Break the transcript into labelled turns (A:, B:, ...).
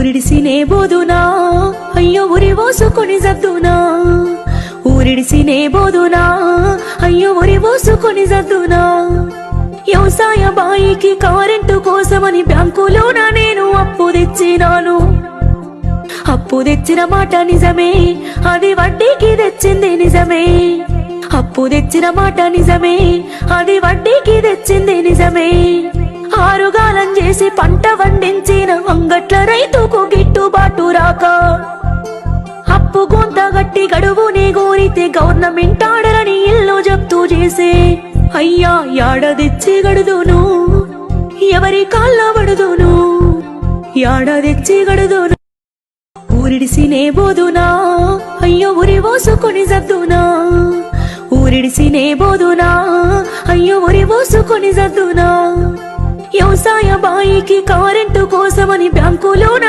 A: ఊరిడిసినే బోదునా అయ్యో ఉరి పోసుకొని జద్దునా ఊరిడిసినే బోదునా అయ్యో ఉరి పోసుకొని జద్దునా వ్యవసాయ బాయికి కరెంటు కోసమని బ్యాంకులోన నేను అప్పు తెచ్చినాను అప్పు తెచ్చిన మాట నిజమే అది వడ్డీకి తెచ్చింది నిజమే అప్పు తెచ్చిన మాట నిజమే అది వడ్డీకి తెచ్చింది నిజమే ఆరుగాలం చేసి పంట వండించిన అంగట్ల రైతుకు గిట్టుబాటు రాక అప్పు కొంత గట్టి గడువుని కోరితే గవర్నమెంట్ ఆర్డరని ఇల్లు జప్తు చేసే అయ్యా యాడదెచ్చి గడుదును ఎవరి కాళ్ళ పడుదును యాడదెచ్చి గడుదును ఊరిడిసినే బోదునా అయ్యో ఉరి పోసుకొని జద్దునా ఊరిడిసినే బోదునా అయ్యో ఉరి పోసుకొని జద్దునా వ్యవసాయ బాయికి కరెంటు కోసమని బ్యాంకులోన